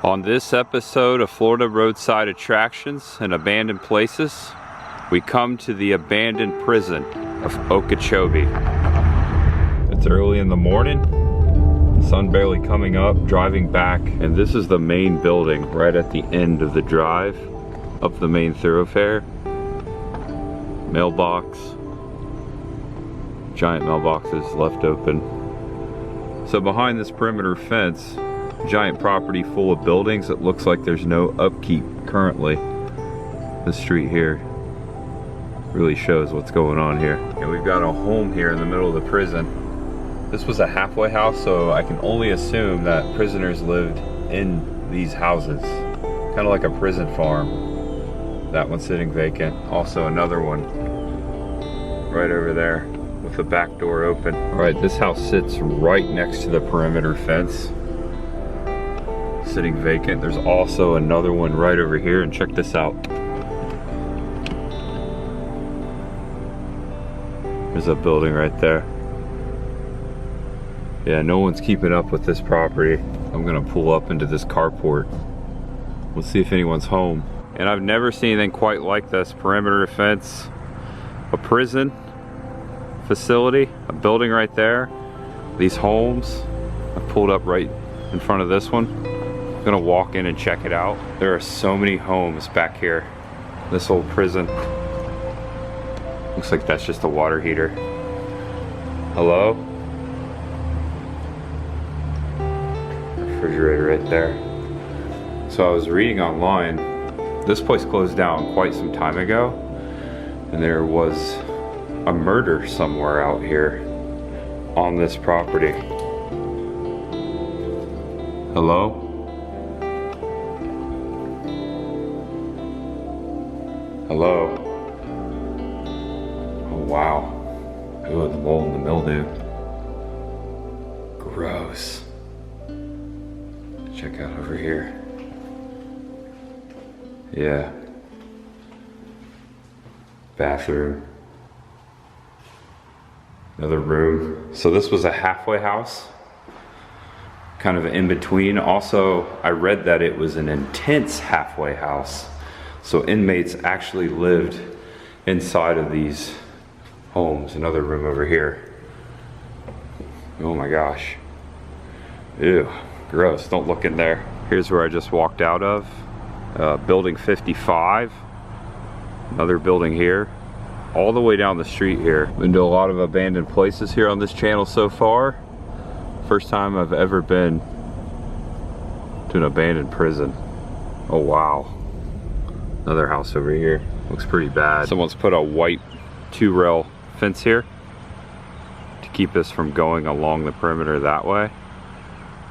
On this episode of Florida Roadside Attractions and Abandoned Places, we come to the abandoned prison of Okeechobee. It's early in the morning, sun barely coming up, driving back, and this is the main building right at the end of the drive up the main thoroughfare. Mailbox, giant mailboxes left open. So behind this perimeter fence, giant property full of buildings. It looks like there's no upkeep currently. This street here really shows what's going on here. And we've got a home here in the middle of the prison. This was a halfway house, so I can only assume that prisoners lived in these houses. Kind of like a prison farm. That one's sitting vacant. Also another one right over there with the back door open. All right, this house sits right next to the perimeter fence, sitting vacant. There's also another one right over here, and check this out. There's a building right there. Yeah, no one's keeping up with this property. I'm gonna pull up into this carport. We'll see if anyone's home. And I've never seen anything quite like this. Perimeter fence, a prison facility, a building right there. These homes. I pulled up right in front of this one. I'm gonna walk in and check it out. There are so many homes back here. This old prison. Looks like that's just a water heater. Hello? Refrigerator right there. So I was reading online, this place closed down quite some time ago, and there was a murder somewhere out here on this property. Hello? Hello? Oh wow. Ooh, the mold and the mildew. Gross. Check out over here. Yeah. Bathroom. Another room. So this was a halfway house, kind of in between. Also, I read that it was an intense halfway house. So inmates actually lived inside of these homes. Another room over here. Oh my gosh. Ew, gross, don't look in there. Here's where I just walked out of. Building 55. Another building here. All the way down the street here. Been to a lot of abandoned places here on this channel so far. First time I've ever been to an abandoned prison. Oh wow. Another house over here. Looks pretty bad. Someone's put a white 2-rail fence here to keep us from going along the perimeter that way.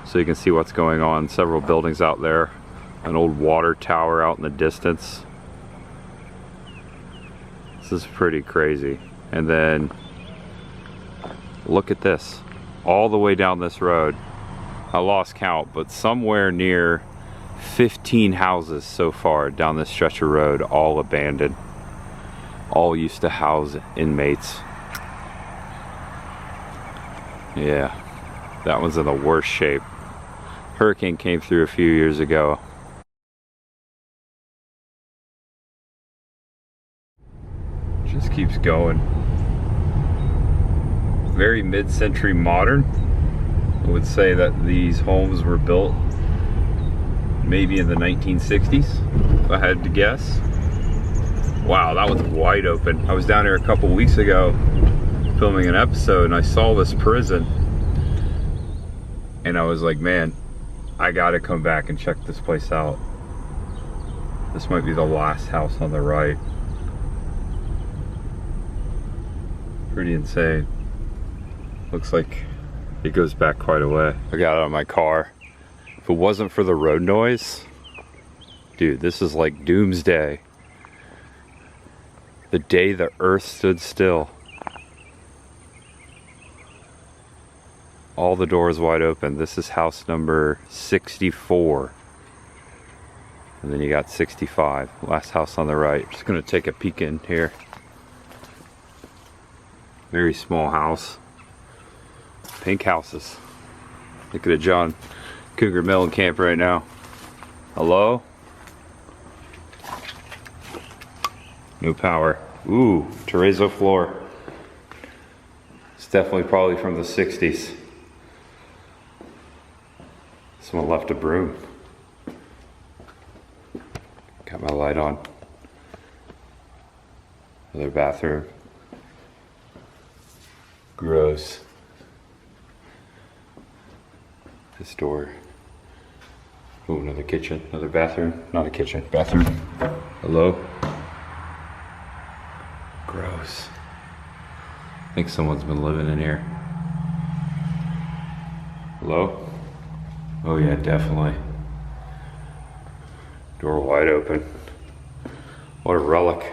So you can see what's going on. Several buildings out there. An old water tower out in the distance. This is pretty crazy. And then look at this. All the way down this road. I lost count, but somewhere near 15 houses so far down this stretch of road, all abandoned. All used to house inmates. Yeah, that one's in the worst shape. Hurricane came through a few years ago. Just keeps going. Very mid-century modern. I would say that these homes were built maybe in the 1960s, if I had to guess. Wow, that was wide open. I was down here a couple weeks ago filming an episode, and I saw this prison, and I was like, man, I gotta come back and check this place out. This might be the last house on the right. Pretty insane. Looks like it goes back quite a way. I got out of my car. If it wasn't for the road noise, dude, this is like doomsday. The day the earth stood still. All the doors wide open. This is house number 64. And then you got 65, last house on the right. Just gonna take a peek in here. Very small house. Pink houses. Look at a John Cougar Mellencamp right now. Hello? No power. Ooh, terrazzo floor. It's definitely probably from the 60s. Someone left a broom. Got my light on. Another bathroom. Gross. This door. Oh, another kitchen, another bathroom. Not a kitchen, bathroom. Hello? Gross. I think someone's been living in here. Hello? Oh yeah, definitely. Door wide open. What a relic.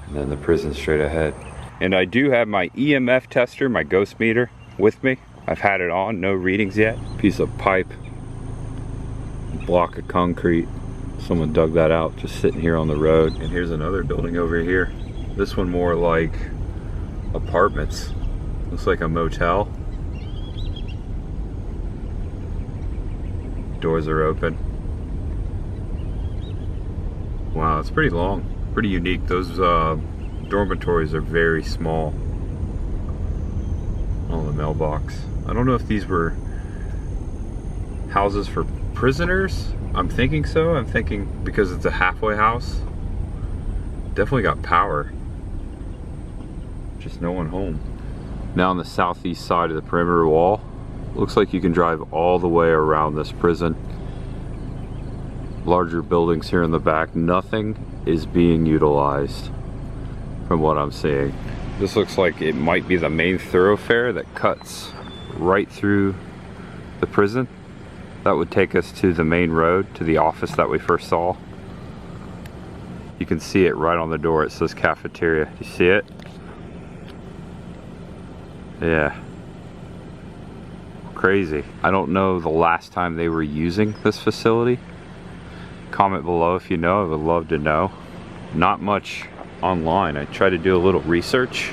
And then the prison straight ahead. And I do have my EMF tester, my ghost meter, with me. I've had it on, no readings yet. Piece of pipe, block of concrete. Someone dug that out, just sitting here on the road. And here's another building over here. This one more like apartments. Looks like a motel. Doors are open. Wow, it's pretty long, pretty unique. Those dormitories are very small. Oh, the mailbox. I don't know if these were houses for prisoners. I'm thinking so. I'm thinking because it's a halfway house. Definitely got power. Just no one home. Now on the southeast side of the perimeter wall, looks like you can drive all the way around this prison. Larger buildings here in the back. Nothing is being utilized from what I'm seeing. This looks like it might be the main thoroughfare that cuts right through the prison. That would take us to the main road, to the office that we first saw. You can see it right on the door. It says cafeteria. You see it? Yeah. Crazy. I don't know the last time they were using this facility. Comment below if you know. I would love to know. Not much online. I tried to do a little research.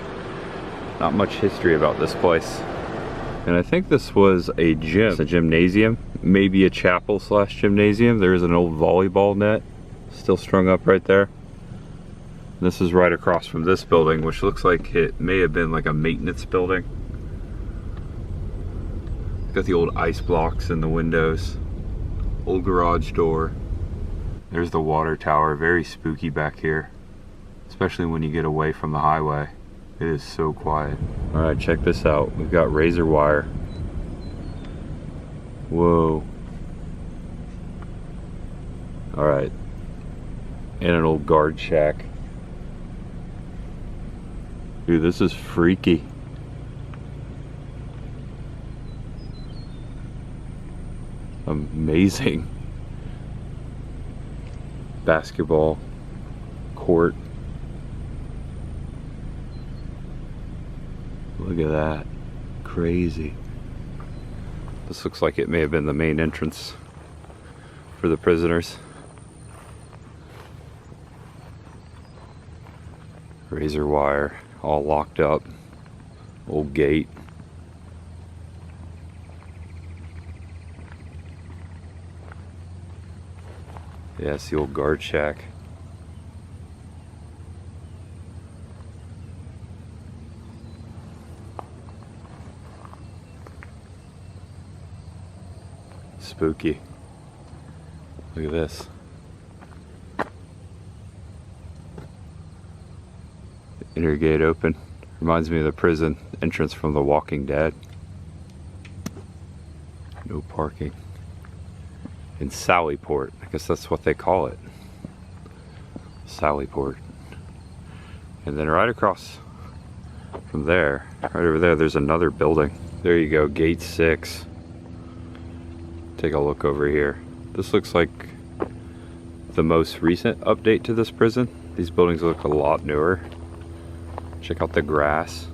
Not much history about this place. And I think this was a gym. It's a gymnasium. Maybe a chapel slash gymnasium. There's an old volleyball net still strung up right there. This is right across from this building, which looks like it may have been like a maintenance building. Got the old ice blocks in the windows. Old garage door. There's the water tower. Very spooky back here, especially when you get away from the highway. It is so quiet. All right, check this out. We've got razor wire. Whoa. All right. And an old guard shack. Dude, this is freaky. Amazing. Basketball court. Look at that. Crazy. This looks like it may have been the main entrance for the prisoners. Razor wire, all locked up. Old gate. Yeah, it's the old guard shack. Spooky. Look at this. Inner gate open. Reminds me of the prison entrance from The Walking Dead. No parking. In Sallyport. I guess that's what they call it. Sallyport. And then right across from there, right over there, there's another building. There you go, gate 6. Take a look over here. This looks like the most recent update to this prison. These buildings look a lot newer. Check out the grass.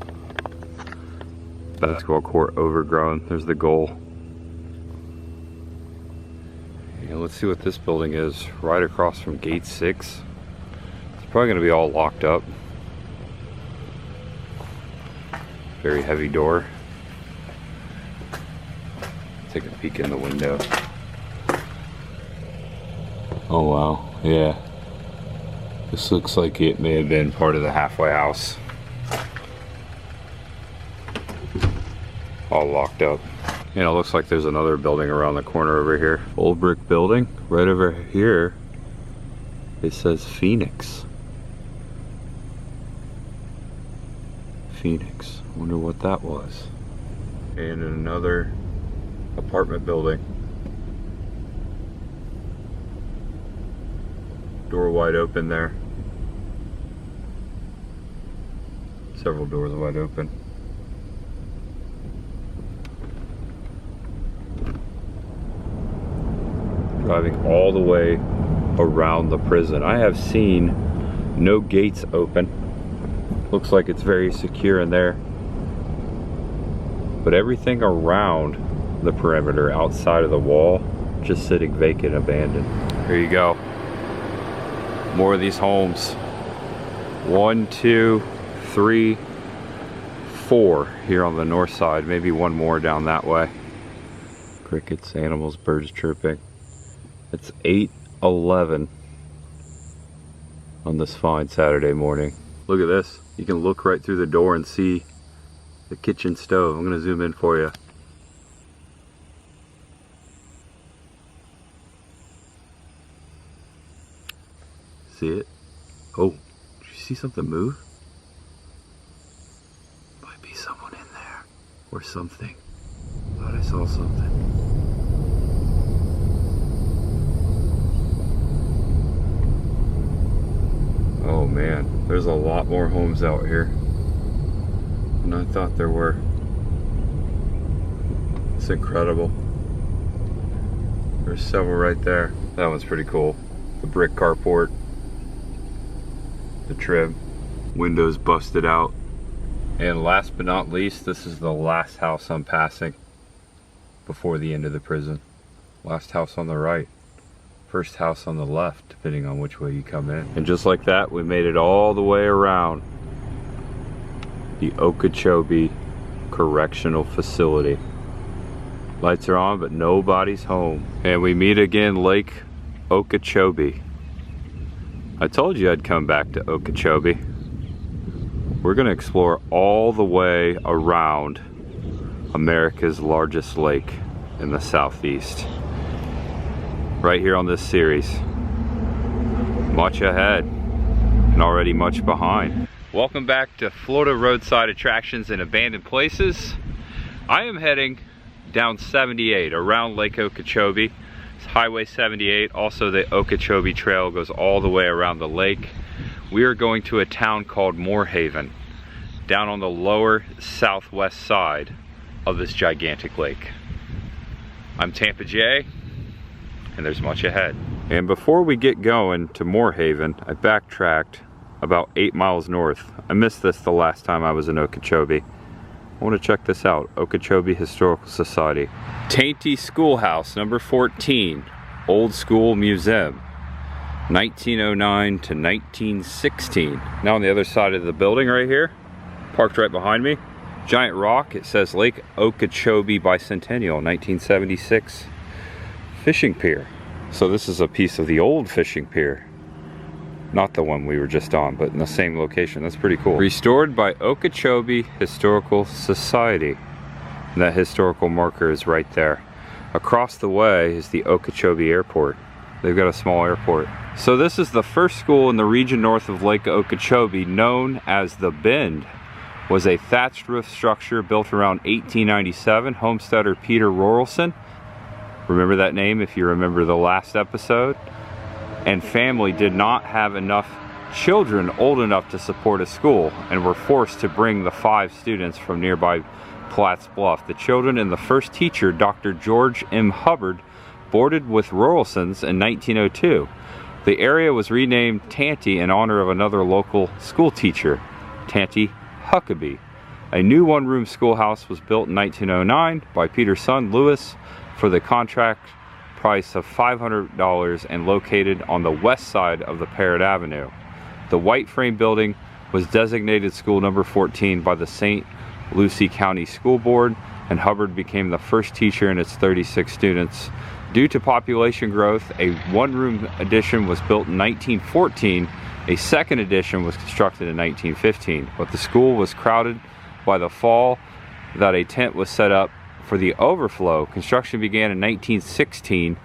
Basketball court overgrown. There's the goal. And let's see what this building is right across from gate 6. It's probably going to be all locked up. Very heavy door. Take a peek in the window. Oh wow, yeah. This looks like it may have been part of the halfway house. All locked up. And it looks like there's another building around the corner over here. Old brick building. Right over here, it says Phoenix. Phoenix. I wonder what that was. And another apartment building. Door wide open there. Several doors wide open. Driving all the way around the prison. I have seen no gates open. Looks like it's very secure in there. But everything around the perimeter outside of the wall just sitting vacant, abandoned. Here you go. More of these homes. 1, 2, 3, 4 here on the north side. Maybe one more down that way. Crickets, animals, birds chirping. It's 8:11 on this fine Saturday morning. Look at this. You can look right through the door and see the kitchen stove. I'm gonna zoom in for you. See it? Oh, did you see something move? Might be someone in there or something. Thought I saw something. Oh man, there's a lot more homes out here than I thought there were. It's incredible. There's several right there. That one's pretty cool. The brick carport. The trim. Windows busted out. And last but not least, this is the last house I'm passing before the end of the prison. Last house on the right. First house on the left, depending on which way you come in. And just like that, we made it all the way around the Okeechobee Correctional Facility. Lights are on, but nobody's home. And we meet again, Lake Okeechobee. I told you I'd come back to Okeechobee. We're gonna explore all the way around America's largest lake in the southeast. Right here on this series. Much ahead and already much behind. Welcome back to Florida Roadside Attractions and Abandoned Places. I am heading down 78 around Lake Okeechobee. It's Highway 78. Also the Okeechobee Trail goes all the way around the lake. We are going to a town called Moore Haven, down on the lower southwest side of this gigantic lake. I'm Tampa J, and there's much ahead. And before we get going to Moore Haven, I backtracked about 8 miles north. I missed this the last time I was in Okeechobee. I want to check this out. Okeechobee Historical Society. Tainty Schoolhouse, number 14. Old School Museum. 1909 to 1916. Now on the other side of the building right here, parked right behind me, giant rock, it says Lake Okeechobee Bicentennial, 1976. Fishing pier. So this is a piece of the old fishing pier. Not the one we were just on, but in the same location. That's pretty cool. Restored by Okeechobee Historical Society. And that historical marker is right there. Across the way is the Okeechobee Airport. They've got a small airport. So this is the first school in the region north of Lake Okeechobee, known as The Bend. Was a thatched roof structure built around 1897. Homesteader Peter Rorelson. Remember that name if you remember the last episode. And family did not have enough children old enough to support a school and were forced to bring the 5 students from nearby Platts Bluff. The children and the first teacher, Dr. George M. Hubbard, boarded with Rorelsons in 1902. The area was renamed Tanty in honor of another local school teacher, Tanty Huckabee. A new one-room schoolhouse was built in 1909 by Peter's son, Lewis, for the contract price of $500 and located on the west side of the Parrott Avenue. The white frame building was designated school number 14 by the St. Lucie County School Board, and Hubbard became the first teacher and its 36 students Due to population growth, a one-room addition was built in 1914. A second addition was constructed in 1915, but the school was crowded by the fall that a tent was set up for the overflow. Construction began in 1916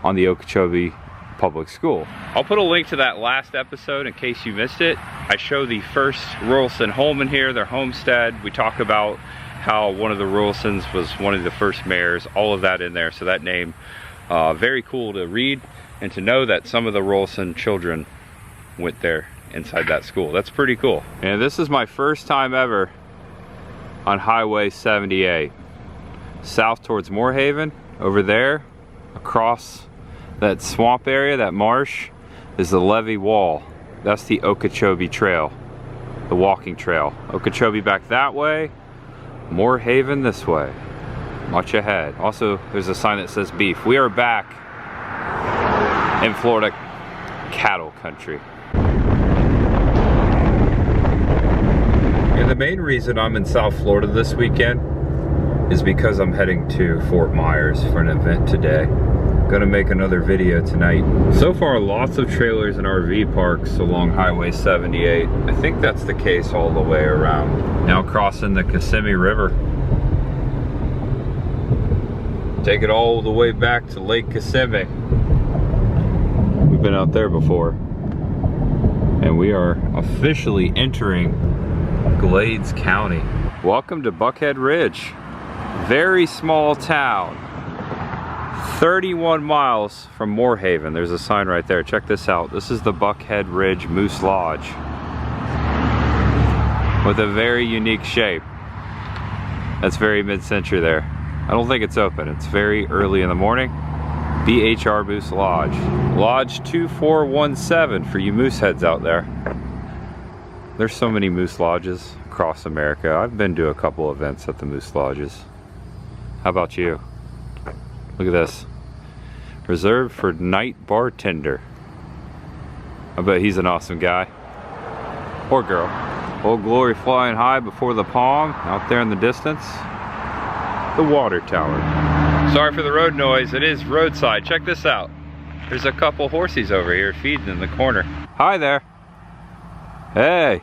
on the Okeechobee Public School. I'll put a link to that last episode in case you missed it. I show the first Royalson home in here, their homestead. We talk about how one of the Royalsons was one of the first mayors, all of that in there. So that name, very cool to read and to know that some of the Royalson children went there inside that school. That's pretty cool. And this is my first time ever on Highway 78. South towards Moore Haven, over there, across that swamp area, that marsh, is the levee wall. That's the Okeechobee Trail, the walking trail. Okeechobee back that way, Moore Haven this way, much ahead. Also, there's a sign that says beef. We are back in Florida cattle country. And the main reason I'm in South Florida this weekend is because I'm heading to Fort Myers for an event today. Gonna make another video tonight. So far, lots of trailers and RV parks along Highway 78. I think that's the case all the way around. Now crossing the Kissimmee River. Take it all the way back to Lake Kissimmee. We've been out there before. And we are officially entering Glades County. Welcome to Buckhead Ridge. Very small town. 31 miles from Moore Haven. There's a sign right there. Check this out. This is the Buckhead Ridge Moose Lodge with a very unique shape. That's very mid-century there. I don't think it's open. It's very early in the morning. BHR Moose Lodge. Lodge 2417 for you moose heads out there. There's so many moose lodges across America. I've been to a couple events at the moose lodges. How about you? Look at this. Reserved for night bartender. I bet he's an awesome guy. Or girl. Old Glory flying high before the palm. Out there in the distance. The water tower. Sorry for the road noise. It is roadside. Check this out. There's a couple horsies over here feeding in the corner. Hi there. Hey.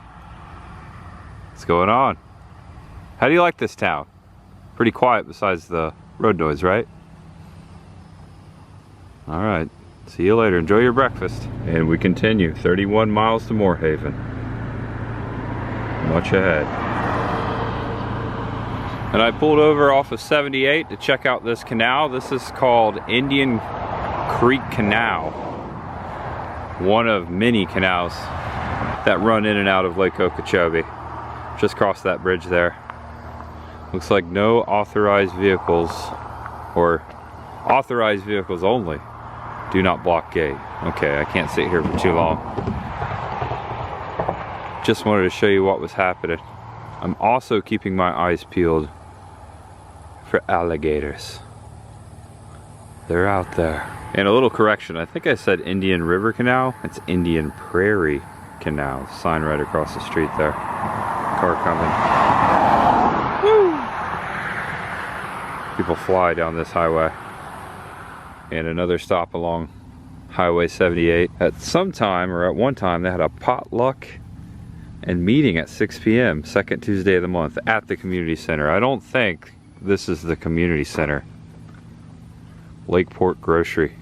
What's going on? How do you like this town? Pretty quiet besides the road noise, right? All right, see you later. Enjoy your breakfast. And we continue 31 miles to Moore Haven. Much ahead. And I pulled over off of 78 to check out this canal. This is called Indian Creek Canal. One of many canals that run in and out of Lake Okeechobee. Just crossed that bridge there. Looks like no authorized vehicles, or authorized vehicles only, do not block gate. Okay, I can't sit here for too long. Just wanted to show you what was happening. I'm also keeping my eyes peeled for alligators. They're out there. And a little correction, I think I said Indian River Canal. It's Indian Prairie Canal. Sign right across the street there. Car coming. Woo! People fly down this highway. And another stop along Highway 78. At some time, or at one time, they had a potluck and meeting at 6 p.m. second Tuesday of the month at the community center. I don't think this is the community center. Lakeport Grocery.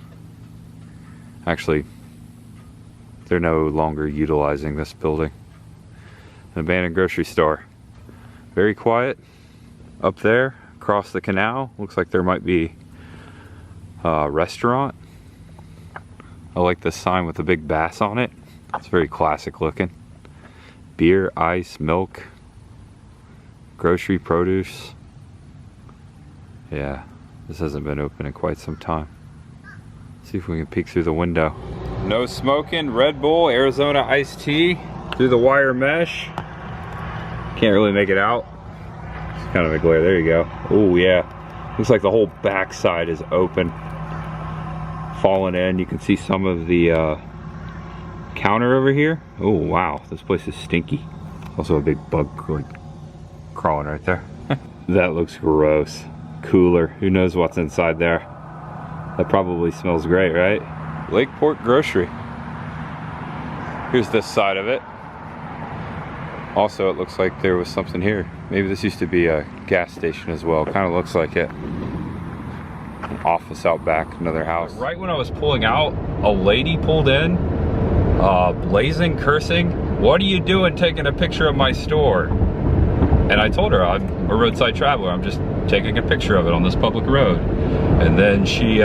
Actually, they're no longer utilizing this building. An abandoned grocery store. Very quiet. Up there, across the canal, looks like there might be a restaurant. I like this sign with the big bass on it. It's very classic looking. Beer, ice, milk, grocery, produce. Yeah, this hasn't been open in quite some time. Let's see if we can peek through the window. No smoking, Red Bull, Arizona iced tea, through the wire mesh. Can't really make it out. It's kind of a glare, there you go. Oh yeah, looks like the whole backside is open. Fallen in, you can see some of the counter over here. Oh wow, this place is stinky. Also a big bug crawling right there. That looks gross. Cooler, who knows what's inside there. That probably smells great, right? Lakeport Grocery. Here's this side of it. Also, it looks like there was something here. Maybe this used to be a gas station as well. Kind of looks like it. An office out back, another house. Right when I was pulling out, a lady pulled in, blazing, cursing. "What are you doing taking a picture of my store?" And I told her, "I'm a roadside traveler. I'm just taking a picture of it on this public road." And then she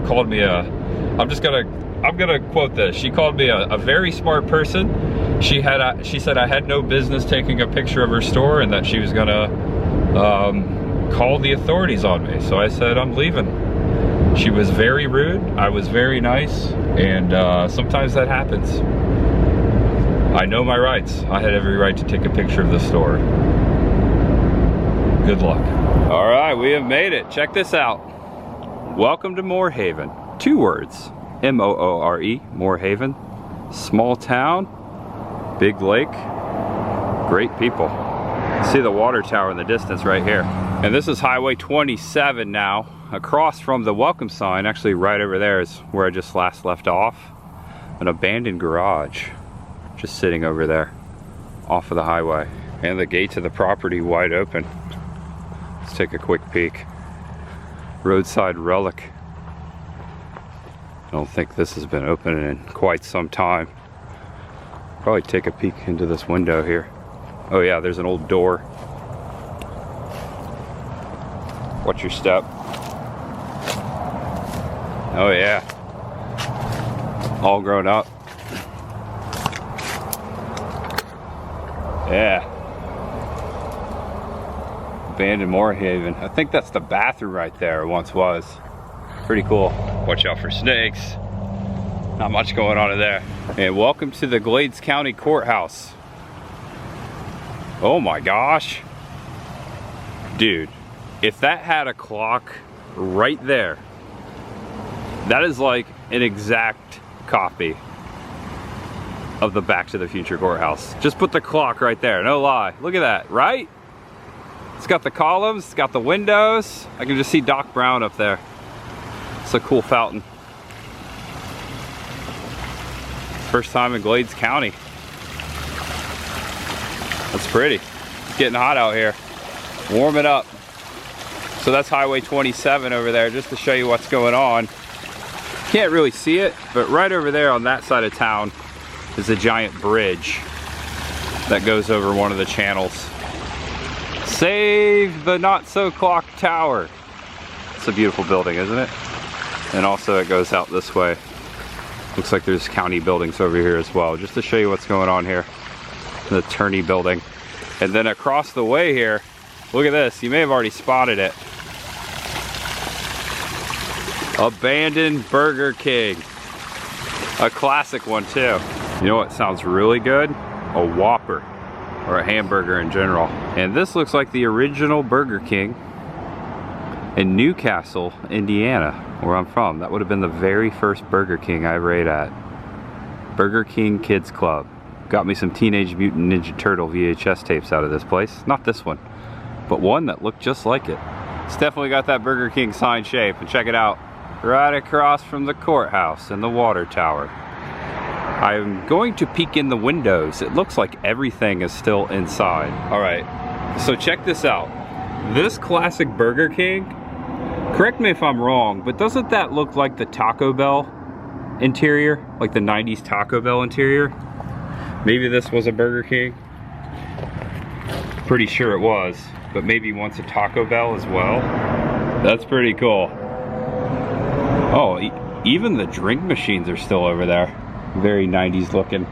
called me I'm gonna quote this. She called me a very smart person. She said I had no business taking a picture of her store and that she was gonna call the authorities on me. So I said, "I'm leaving." She was very rude. I was very nice, and sometimes that happens. I know my rights. I had every right to take a picture of the store. Good luck. All right, we have made it. Check this out. Welcome to Moore Haven. 2 words. M-O-O-R-E, Moore Haven. Small town, big lake, great people. See the water tower in the distance right here. And this is Highway 27 now. Across from the welcome sign, actually right over there is where I just last left off. An abandoned garage, just sitting over there, off of the highway. And the gate to the property wide open. Let's take a quick peek. Roadside relic. I don't think this has been open in quite some time. Probably take a peek into this window here. Oh yeah, there's an old door. Watch your step. Oh yeah. All grown up. Yeah. Abandoned Moore Haven. I think that's the bathroom right there, it once was. Pretty cool. Watch out for snakes. Not much going on in there. And welcome to the Glades County Courthouse. Oh my gosh. Dude, if that had a clock right there, that is like an exact copy of the Back to the Future courthouse. Just put the clock right there, no lie. Look at that, right? It's got the columns, it's got the windows. I can just see Doc Brown up there. It's a cool fountain. First time in Glades County. That's pretty. It's getting hot out here. Warm it up. So that's Highway 27 over there, just to show you what's going on. Can't really see it, but right over there on that side of town is a giant bridge that goes over one of the channels. Save the not so clock tower. It's a beautiful building, isn't it? And also it goes out this way. Looks like there's county buildings over here as well, just to show you what's going on here. The attorney building. And then across the way here, look at this, you may have already spotted it. Abandoned Burger King. A classic one too. You know what sounds really good? A Whopper, or a hamburger in general. And this looks like the original Burger King in Newcastle, Indiana, where I'm from. That would have been the very first Burger King I ever ate at. Burger King Kids Club. Got me some Teenage Mutant Ninja Turtle VHS tapes out of this place. Not this one, but one that looked just like it. It's definitely got that Burger King sign shape, and check it out. Right across from the courthouse and the water tower. I'm going to peek in the windows. It looks like everything is still inside. All right, so check this out. This classic Burger King, correct me if I'm wrong, but doesn't that look like the Taco Bell interior? Like the 90s Taco Bell interior? Maybe this was a Burger King. Pretty sure it was, but maybe once a Taco Bell as well. That's pretty cool. Oh, even the drink machines are still over there. Very 90s looking.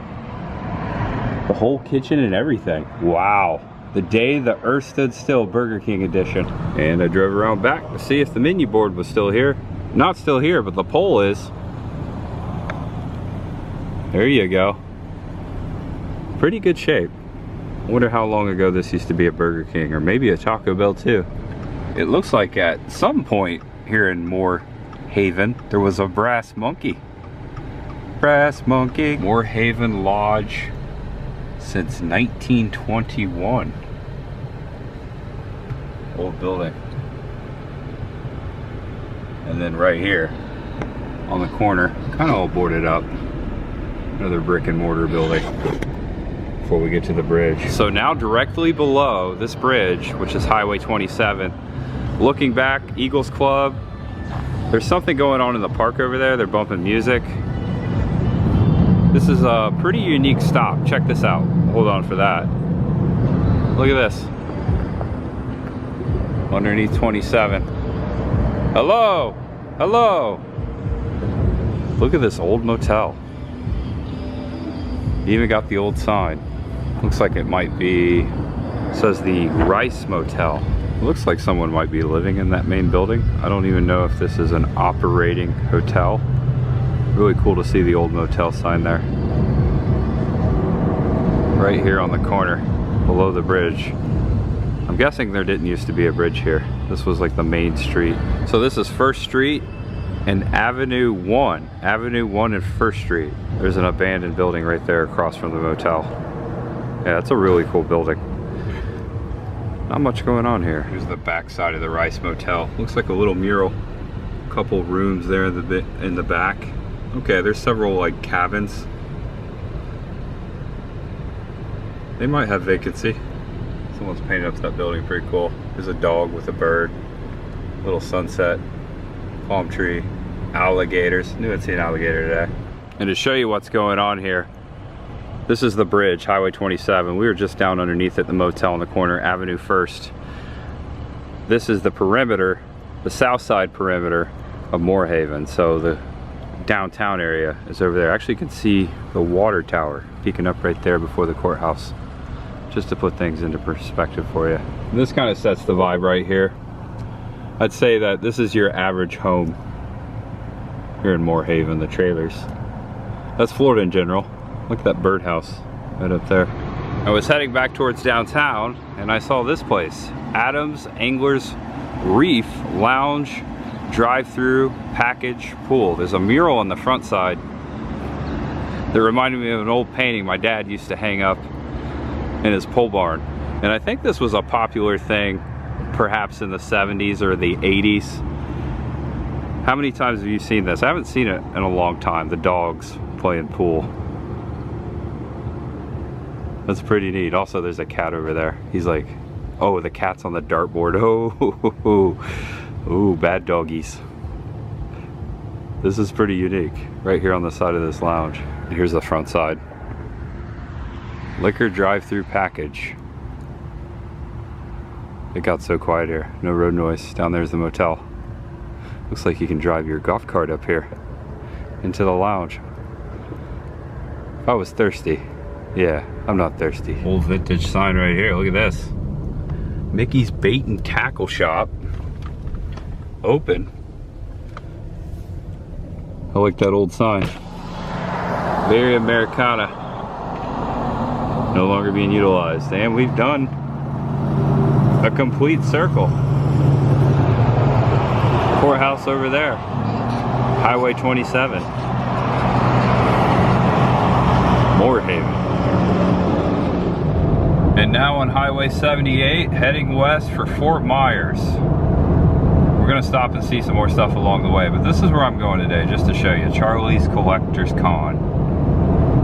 The whole kitchen and everything. Wow. The day the earth stood still, Burger King edition. And I drove around back to see if the menu board was still here. Not still here, but the pole is. There you go. Pretty good shape. I wonder how long ago this used to be a Burger King, or maybe a Taco Bell too. It looks like at some point here in Moore Haven, there was a brass monkey. Brass monkey. Moore Haven Lodge since 1921. Old building. And then right here, on the corner, kind of all boarded up. Another brick and mortar building before we get to the bridge. So now directly below this bridge, which is Highway 27, looking back, Eagles Club. There's something going on in the park over there. They're bumping music. This is a pretty unique stop. Check this out. Hold on for that. Look at this. Underneath 27. Hello, hello. Look at this old motel. You even got the old sign. Looks like it might be, it says the Rice Motel. It looks like someone might be living in that main building. I don't even know if this is an operating hotel. Really cool to see the old motel sign there. Right here on the corner, below the bridge. I'm guessing there didn't used to be a bridge here. This was like the main street. So this is First Street and Avenue 1. Avenue 1 and First Street. There's an abandoned building right there across from the motel. Yeah, it's a really cool building. Not much going on here. Here's the back side of the Rice Motel. Looks like a little mural. Couple rooms there in the back. Okay, there's several like cabins. They might have vacancy. Someone's painted up that building, pretty cool. There's a dog with a bird. Little sunset. Palm tree. Alligators. Knew I'd see an alligator today. And to show you what's going on here, this is the bridge, Highway 27. We were just down underneath at the motel in the corner, Avenue 1st. This is the perimeter, the south side perimeter of Moore Haven. So the downtown area is over there. Actually, you can see the water tower peeking up right there before the courthouse. Just to put things into perspective for you. And this kind of sets the vibe right here. I'd say that this is your average home here in Moore Haven, the trailers. That's Florida in general. Look at that birdhouse right up there. I was heading back towards downtown and I saw this place, Adams Anglers Reef Lounge Drive-Through Package Pool. There's a mural on the front side that reminded me of an old painting my dad used to hang up in his pole barn. And I think this was a popular thing perhaps in the 70s or the 80s. How many times have you seen this? I haven't seen it in a long time, the dogs playing pool. That's pretty neat. Also, there's a cat over there. He's like, oh, the cat's on the dartboard. Oh, bad doggies. This is pretty unique. Right here on the side of this lounge. Here's the front side. Liquor drive-through package. It got so quiet here. No road noise. Down there's the motel. Looks like you can drive your golf cart up here into the lounge. If I was thirsty. Yeah, I'm not thirsty. Old vintage sign right here. Look at this. Mickey's Bait and Tackle Shop. Open. I like that old sign. Very Americana. No longer being utilized. And we've done a complete circle. Courthouse over there. Highway 27. Moore Haven. And now on Highway 78, heading west for Fort Myers. We're gonna stop and see some more stuff along the way, but this is where I'm going today, just to show you. Charlie's Collector's Con.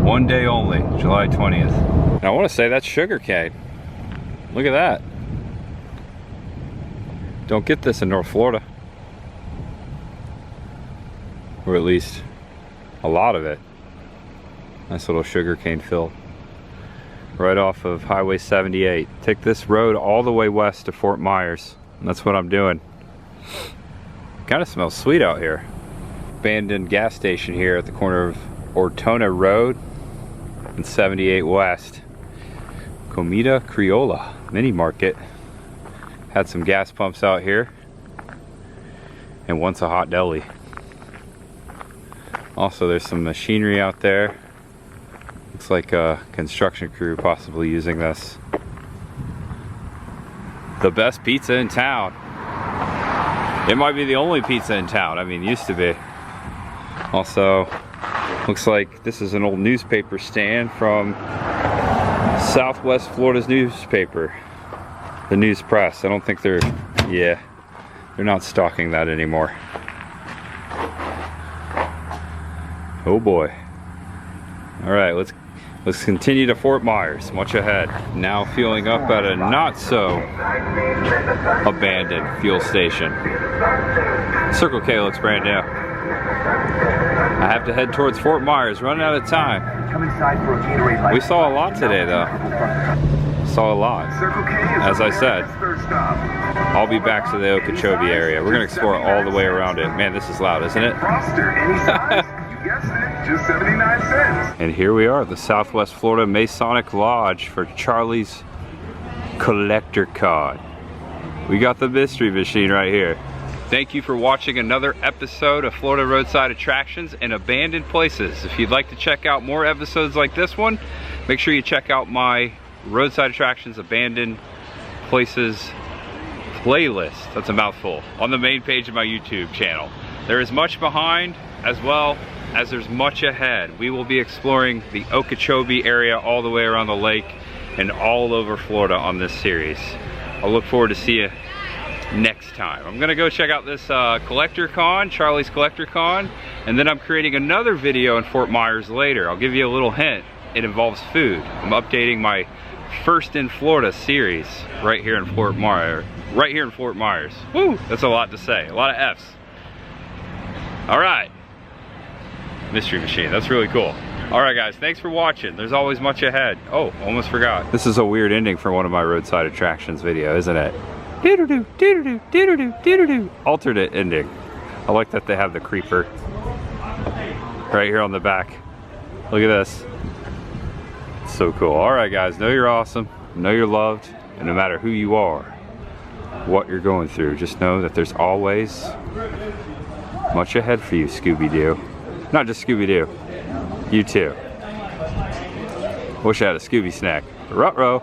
One day only, July 20th. And I wanna say that's sugarcane. Look at that. Don't get this in North Florida. Or at least a lot of it. Nice little sugarcane field. Right off of Highway 78. Take this road all the way west to Fort Myers. And that's what I'm doing. Kind of smells sweet out here. Abandoned gas station here at the corner of Ortona Road and 78 West. Comida Criolla mini market. Had some gas pumps out here. And once a hot deli. Also, there's some machinery out there. Looks like a construction crew possibly using this. The best pizza in town. It might be the only pizza in town. I mean, used to be. Also, looks like this is an old newspaper stand from Southwest Florida's newspaper. The News Press. I don't think they're not stocking that anymore. Oh boy. All right, let's continue to Fort Myers, much ahead. Now fueling up at a not so abandoned fuel station. Circle K looks brand new. I have to head towards Fort Myers, running out of time. We saw a lot today though. Saw a lot. As I said, I'll be back to the Okeechobee area. We're gonna explore all the way around it. Man, this is loud, isn't it? Just 79 cents. And here we are, the Southwest Florida Masonic Lodge for Charlie's collector card. We got the mystery machine right here. Thank you for watching another episode of Florida Roadside Attractions and Abandoned Places. If you'd like to check out more episodes like this one, make sure you check out my Roadside Attractions Abandoned Places playlist. That's a mouthful. On the main page of my YouTube channel. There is much behind as well as there's much ahead. We will be exploring the Okeechobee area all the way around the lake and all over Florida on this series. I'll look forward to see you next time. I'm gonna go check out this collector con, Charlie's Collector Con, and then I'm creating another video in Fort Myers later. I'll give you a little hint. It involves food. I'm updating my First in Florida series right here in Fort Myers. Woo! That's a lot to say. A lot of F's. All right. Mystery machine. That's really cool. All right, guys. Thanks for watching. There's always much ahead. Oh, almost forgot. This is a weird ending for one of my roadside attractions video, isn't it? Doo-doo-doo, doo-doo-doo, doo-doo-doo, doo-doo-doo. Alternate ending. I like that they have the creeper right here on the back. Look at this. It's so cool. All right, guys. Know you're awesome. Know you're loved. And no matter who you are, what you're going through, just know that there's always much ahead for you, Scooby-Doo. Not just Scooby-Doo. You too. Wish I had a Scooby snack. Ruh-roh.